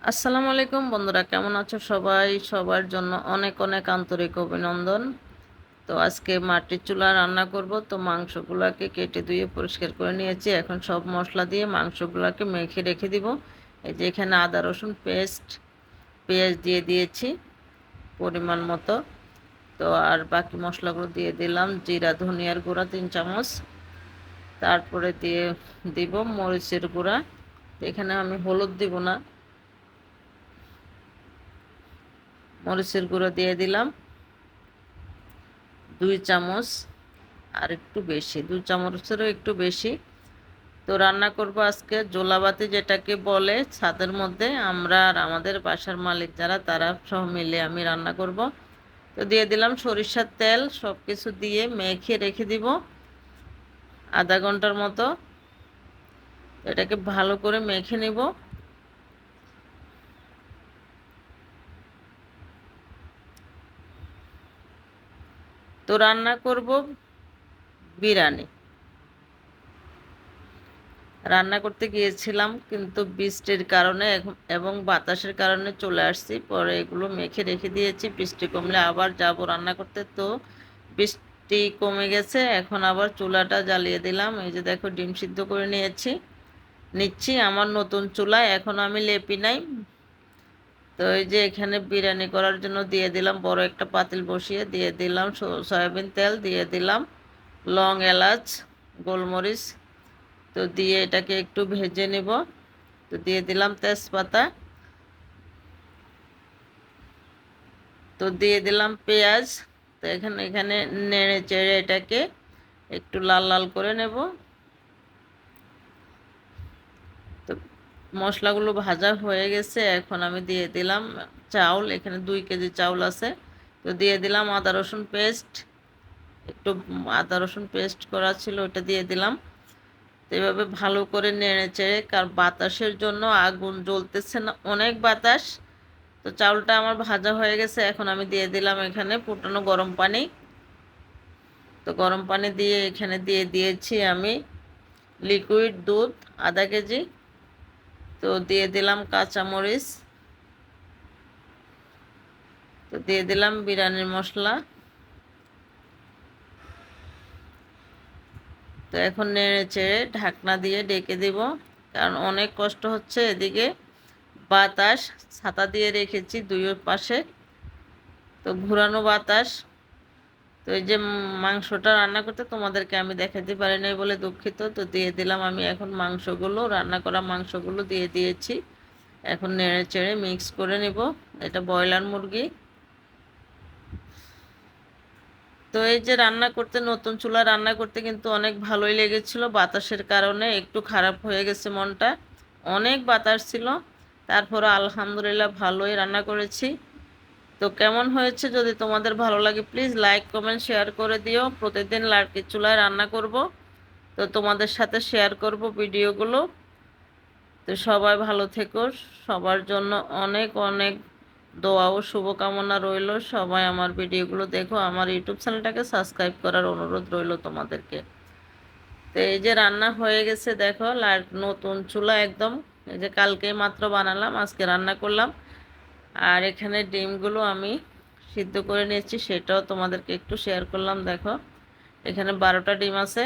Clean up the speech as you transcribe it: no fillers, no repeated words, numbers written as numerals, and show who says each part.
Speaker 1: আসসালামু আলাইকুম বন্ধুরা, কেমন আছো সবাই? সবার জন্য অনেক অনেক আন্তরিক অভিনন্দন। তো আজকে মাটির চুলা রান্না করব। তো মাংসগুলোকে কেটে ধুয়ে পরিষ্কার করে নিয়েছি। এখন সব মশলা দিয়ে মাংসগুলোকে মেখে রেখে দিব। এই যে এখানে আদা রসুন পেস্ট, পেঁয়াজ দিয়ে দিয়েছি পরিমাণ মতো। তো আর বাকি মশলাগুলো দিয়ে দিলাম, জিরা ধনিয়ার গুঁড়া 3 চামচ, তারপরে দিয়ে দিব মরিচের গুঁড়া। এখানে আমি হলুদ দিব না, মরিচের গুঁড়ো দিয়ে দিলাম 2 চামচ, আর একটু বেশি, 2 চামচেরও একটু বেশি। তো রান্না করব আজকে জোলাবাতি, যেটাকে বলে ছাদের মধ্যে আমরা আর আমাদের বাসার মালিক যারা তারা সহ মিলে আমি রান্না করব। তো দিয়ে দিলাম সরিষার তেল, সব কিছু দিয়ে মেখে রেখে দিব আধা ঘন্টার মতো। এটাকে ভালো করে মেখে নিব। তো রান্না করব বিরিয়ানি। রান্না করতে গিয়েছিলাম কিন্তু বৃষ্টির কারণে এবং বাতাসের কারণে চলে আসছি। পরে এগুলো মেখে রেখে দিয়েছি, বৃষ্টি কমলে আবার যাব রান্না করতে। তো বৃষ্টি কমে গেছে, এখন আবার চুলাটা জ্বালিয়ে দিলাম। এই যে দেখো, ডিম সিদ্ধ করে নিচ্ছি আমার নতুন চুলায়, এখন আমি লেপি নাই। তো এই যে এখানে বিরিয়ানি করার জন্য দিয়ে দিলাম বড় একটা পাতিল বসিয়ে, দিয়ে দিলাম সয়াবিন তেল, দিয়ে দিলাম লং, এলাচ, গোলমরিচ। তো দিয়ে এটাকে একটু ভেজে নেব। তো দিয়ে দিলাম তেজপাতা, তো দিয়ে দিলাম পেঁয়াজ। তো এখানে এখানে নেড়ে চেড়ে এটাকে একটু লাল লাল করে নেব। তো মশলাগুলো ভাজা হয়ে গেছে, এখন আমি দিয়ে দিলাম চাউল। এখানে 2 কেজি চাউল আছে। তো দিয়ে দিলাম আদা রসুন পেস্ট, একটু আদা রসুন পেস্ট করা ছিল ওটা দিয়ে দিলাম। তো এভাবে ভালো করে নেড়ে চেড়ে, কার বাতাসের জন্য আগুন জ্বলতেছে না, অনেক বাতাস। তো চাউলটা আমার ভাজা হয়ে গেছে, এখন আমি দিয়ে দিলাম এখানে ফুটানো গরম পানি। তো গরম পানি দিয়ে এখানে দিয়ে দিয়েছি আমি লিকুইড দুধ ½ কেজি। তো দিয়ে দিলাম কাঁচামরিচ, তো দিয়ে দিলাম বিরিয়ানির মশলা। তো এখন নেড়ে চেড়ে ঢাকনা দিয়ে ডেকে দিব, কারণ অনেক কষ্ট হচ্ছে এদিকে বাতাস। ছাতা দিয়ে রেখেছি দুই পাশে, তো ঘুরানো বাতাস। তো এই যে মাংসটা রান্না করতে তোমাদেরকে আমি দেখাতে পারি নাই বলে দুঃখিত। তো দিয়ে দিলাম আমি এখন মাংসগুলো, রান্না করা মাংসগুলো দিয়ে দিয়েছি। এখন নেড়ে চেড়ে মিক্স করে নিব। এটা ব্রয়লার মুরগি। তো এই যে রান্না করতে, নতুন চুলা রান্না করতে কিন্তু অনেক ভালোই লেগেছিল। বাতাসের কারণে একটু খারাপ হয়ে গেছে মনটা, অনেক বাতাস ছিল। তারপরে আলহামদুলিল্লাহ ভালোই রান্না করেছি। তো কেমন হয়েছে যদি তোমাদের ভালো লাগে প্লিজ লাইক কমেন্ট শেয়ার করে দিও। প্রতিদিন লার্কির চুলায় রান্না করব, তো তোমাদের সাথে শেয়ার করব ভিডিওগুলো। তো সবাই ভালো থেকো, সবার জন্য অনেক অনেক দোয়া ও শুভকামনা রইল। সবাই আমার ভিডিওগুলো দেখো, আমার ইউটিউব চ্যানেলটাকে সাবস্ক্রাইব করার অনুরোধ রইল তোমাদেরকে। তো এই যে রান্না হয়ে গেছে দেখো, নতুন চুলা একদম। এই যে কালকে মাত্র বানালাম, আজকে রান্না করলাম। আর এখানে ডিমগুলো আমি সিদ্ধ করে নিয়েছি, সেটাও তোমাদেরকে একটু শেয়ার করলাম। দেখো এখানে 12টা ডিম আছে।